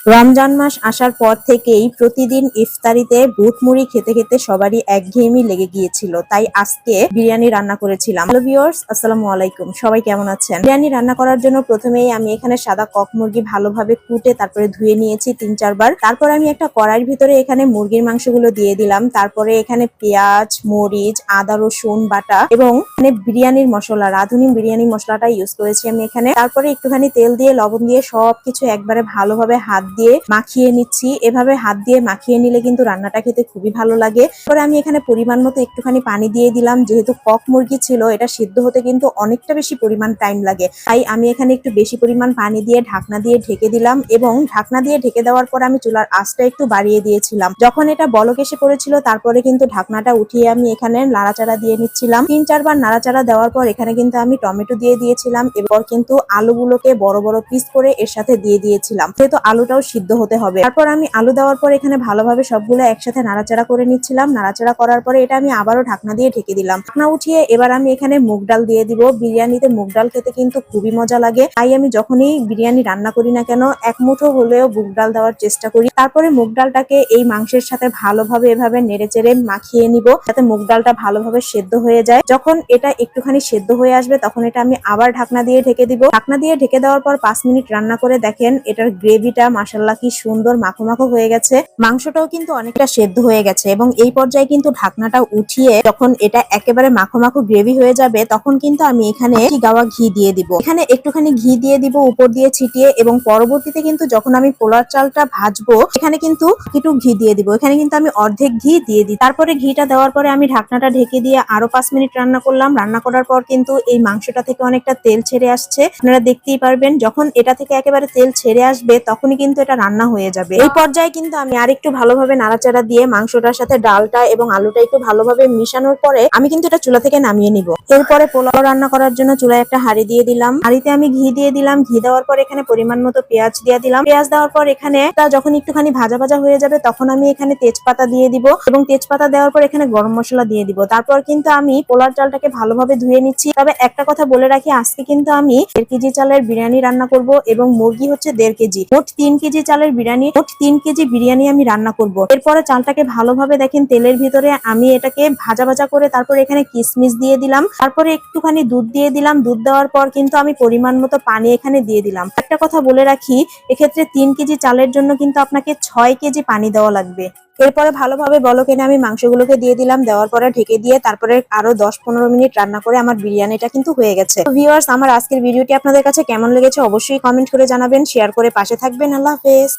রমজান মাস আসার পর থেকেই প্রতিদিন ইফতারিতে বুট মুড়ি খেতে খেতে সবারই একঘেয়েমি লেগে গিয়েছিল, তাই আজকে বিরিয়ানি রান্না করেছিলাম। হ্যালো ভিউয়ার্স, আসসালামু আলাইকুম। সবাই কেমন আছেন? বিরিয়ানি রান্না করার জন্য প্রথমেই আমি এখানে সাদা কক মুরগি ভালোভাবে কুটে তারপরে ধুয়ে নিয়েছি ৩-৪ বার। তারপর আমি একটা কড়াইয়ের ভিতরে এখানে মুরগির মাংসগুলো দিয়ে দিলাম। তারপরে এখানে পেঁয়াজ, মরিচ, আদা, রসুন বাটা এবং এখানে বিরিয়ানির মশলা, রাঁধুনি বিরিয়ানি মশলাটা ইউজ করেছি আমি এখানে। তারপরে একটুখানি তেল দিয়ে লবণ দিয়ে সবকিছু একবারে ভালোভাবে হাত দিয়ে মাখিয়ে নিচ্ছি। এভাবে হাত দিয়ে মাখিয়ে নিলে কিন্তু রান্নাটা খেতে খুবই ভালো লাগে। পরে আমি এখানে পরিমাণ মতো একটুখানি পানি দিয়ে দিলাম। যেহেতু কক মুরগি ছিল, এটা সিদ্ধ হতে কিন্তু অনেকটা বেশি পরিমাণ টাইম লাগে, তাই আমি এখানে একটু বেশি পরিমাণ পানি দিয়ে ঢাকনা দিয়ে ঢেকে দিলাম এবং ঢাকনা দিয়ে ঢেকে দেওয়ার পর আমি চুলার আঁচটা একটু বাড়িয়ে দিয়েছিলাম। যখন এটা বলক এসে পড়েছিল, তারপরে কিন্তু ঢাকনাটা উঠিয়ে আমি এখানে নাড়াচাড়া দিয়ে নিচ্ছিলাম। ৩-৪ বার নাড়াচাড়া দেওয়ার পর এখানে কিন্তু আমি টমেটো দিয়ে দিয়েছিলাম। এরপর কিন্তু আলুগুলোকে বড় বড় পিস করে এর সাথে দিয়ে দিয়েছিলাম, যেহেতু আলুটাও সিদ্ধ হতে হবে। তারপর আমি আলু দেওয়ার পর এখানে ভালোভাবে সবগুলো একসাথে নাড়াচাড়া করে নিচ্ছিলাম। নাড়াচাড়া করার পরে এটা আমি আবারও ঢাকনা দিয়ে ঢেকে দিলাম। ঢাকনা উঠিয়ে এবার আমি এখানে মুগ ডাল দিয়ে দিব। বিরিয়ানিতে মুগ ডাল খেতে কিন্তু খুবই মজা লাগে, তাই আমি যখনই বিরিয়ানি রান্না করি না কেন এক মুঠো হলেও মুগ ডাল দেওয়ার চেষ্টা করি। তারপরে মুগ ডালটাকে এই মাংসের সাথে ভালোভাবে এভাবে নেড়েচেড়ে মাখিয়ে নিব, যাতে মুগ ডালটা ভালোভাবে সেদ্ধ হয়ে যায়। যখন এটা একটুখানি সেদ্ধ হয়ে আসবে, তখন এটা আমি আবার ঢাকনা দিয়ে ঢেকে দিব। ঢাকনা দিয়ে ঢেকে দেওয়ার পর 5 মিনিট রান্না করে দেখেন এটার গ্রেভিটা মাশাআল্লাহ কি সুন্দর মাখো মাখো হয়ে গেছে। মাংসটাও কিন্তু অনেকটা সেদ্ধ হয়ে গেছে এবং এই পর্যায়ে কিন্তু ঢাকনাটা উঠিয়ে যখন এটা একেবারে মাখো মাখো গ্রেভি হয়ে যাবে, তখন কিন্তু আমি এখানে গাওয়া ঘি দিয়ে দিব। এখানে একটুখানি ঘি দিয়ে দিব উপর দিয়ে ছিটিয়ে, এবং পরবর্তীতে কিন্তু যখন আমি পোলার চালটা ভাজবো এখানে কিন্তু একটু ঘি দিয়ে দিব। এখানে কিন্তু আমি অর্ধেক ঘি দিয়ে দিই। তারপরে ঘিটা দেওয়ার পরে আমি ঢাকনাটা ঢেকে দিয়ে আরো 5 মিনিট রান্না করলাম। রান্না করার পর কিন্তু এই মাংসটা থেকে অনেকটা তেল ছেড়ে আসছে, আপনারা দেখতেই পারবেন। যখন এটা থেকে একেবারে তেল ছেড়ে আসবে, তখনই কিন্তু এটা রান্না হয়ে যাবে। এই পর্যায়ে কিন্তু আমি আরেকটু ভালোভাবে নাড়াচাড়া দিয়ে মাংসটার সাথে ডালটা এবং আলুটা একটু ভালোভাবে মিশানোর পরে আমি কিন্তু এটা চুলা থেকে নামিয়ে নিব। এরপরে পোলাও রান্না করার জন্য চুলায় একটা হাঁড়ি দিয়ে দিলাম। হাঁড়িতে আমি ঘি দিয়ে দিলাম। ঘি দেওয়ার পর এখানে পরিমাণ মতো পেঁয়াজ দিয়ে দিলাম। পেঁয়াজ দেওয়ার পর এখানে যখন একটুখানি ভাজা ভাজা হয়ে যাবে, তখন আমি এখানে তেজপাতা দিয়ে দিব এবং তেজপাতা দেওয়ার পর এখানে গরম মশলা দিয়ে দিব। তারপর কিন্তু আমি পোলার চালটাকে ভালোভাবে ধুয়ে নিচ্ছি। তবে একটা কথা বলে রাখি, আজকে কিন্তু আমি 1.5 কেজি চালের বিরিয়ানি রান্না করব এবং মুরগি হচ্ছে 1.5 কেজি। মোট 3 কেজি চালের বিরিয়ানি, মোট 3 কেজি বিরিয়ানি আমি রান্না করব। এরপরে চালটাকে ভালোভাবে দেখেন তেলের ভিতরে আমি এটাকে ভাজা ভাজা করে তারপর এখানে কিশমিশ দিয়ে দিলাম। তারপরে একটুখানি দুধ দিয়ে দিলাম। দুধ দেওয়ার পর কিন্তু আমি পরিমাণ মতো পানি এখানে দিয়ে দিলাম। একটা কথা বলে রাখি, এক্ষেত্রে 3 কেজি চালের জন্য কিন্তু আপনাকে 6 কেজি পানি দেওয়া লাগবে। এরপরে ভালোভাবে বলক এনে আমি মাংসগুলোকে দিয়ে দিলাম। দেওয়ার পরে ঢেকে দিয়ে তারপরে আরো 10-15 মিনিট রান্না করে আমার বিরিয়ানিটা কিন্তু হয়ে গেছে। ভিউয়ার্স, আমার আজকের ভিডিওটি আপনাদের কাছে কেমন লেগেছে অবশ্যই কমেন্ট করে জানাবেন, শেয়ার করে পাশে থাকবেন। আল্লাহ হাফেজ।